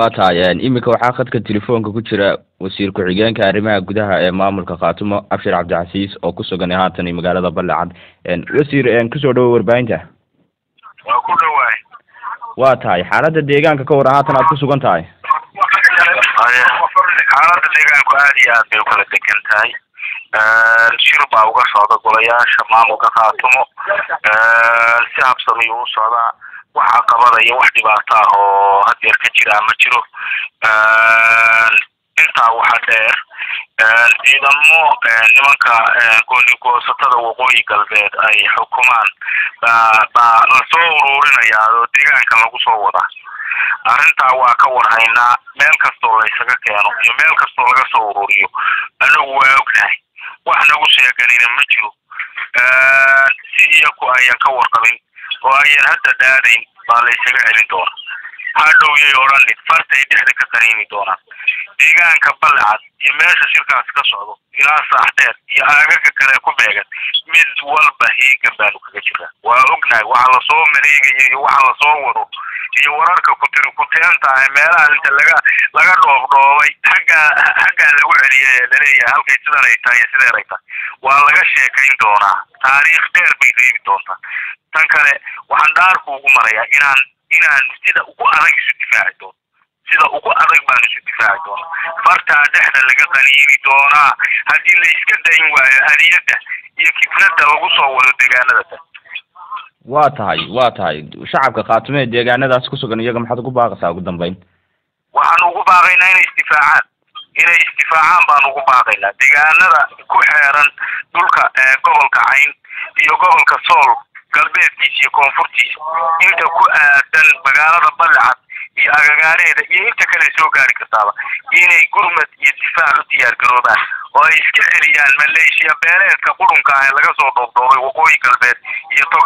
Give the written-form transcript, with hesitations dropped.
Waataayeen imika waxaa khadka telefoonka ku jira wasiir ku-xigeenka arrimaha gudaha ee maamulka Khaatumo Abshir Cabdicasiis oo ku sugan haatan magaalada Balcad wasiir ku soo dhaw warbaahinta waa ku dhawaay waataay xaaladda deegaanka ka war haatan aad ku sugan tahay xaaladda deegaanku aad iyo aad bay u kala degan tahay shir baa uga socda golayaasha maamulka Khaatumo si habsami u socda waxa qabadaya wax dhibaato ah oo hadeer ka jira ma jiro inta waxa dheer ciidamo nimanka gooni-goosatada waqooyi galbeed ay xukumaan baa la soo ururinaya oo deegaanka lagu soo wada arrinta waa ka warhaynaa meel kastoo la isaga keeno iyo meel kastoo laga soo ururiyo anagu waa ognahay wax nagu sheeganina ma jiro si iyagu ayaan ka warqabin oo ayaan hadda dhaadayn baa la isaga celin doona hadhowyay odhan fartay dhexda ka qaniini doonaan deegaanka Balcad iyo meesha shirkaas ka socdo ilaa saaxdeed iyo aagaga kale ku beegan mid walba heegan baanu kaga jiraa waa ognahay waxa la soo mareegay iyo waxa la soo wado iyo wararka ku tiri ku teenta meelaha inta laga dhoobdhoobay xagga lagu celiyay leeyahay halkay sidan ay tahay sidee ay tahay waa laga sheekayn doonaa taariikh dheer bay reebi doontaa tan kale waxaan dhaarku ugu marayaa inaan sida ugu adag isu difaaci doono sida ugu adag baan isu difaaci doonaa farta dhexda laga qaniini doonaa haddii la iska dayin waayo hadiyada iyo kibnada lagu soo wado deegaanada waa tahay shacabka Khaatumo deegaanadaas ku sugan iyaga maxaad ugu baaqaysaa ugu dambeyn waxaan ugu baaqaynaa inay istifaacaan baan ugu baaqaynaa deegaanada ku xeeran dhulka gobolka Cayn iyo gobolka Sool galbeedkiisa iyo koonfurtiisa inta ku aadan magaalada Balcad iyo agagaareeda iyo inta kale soo gaari kartaa inay gurmad iyo difaac u diyaar garoobaan oo ay iska celiyaan maleeshiya beeleedka qurunka ah laga soo dhoobdhoobay waqooyi galbeed iyo tog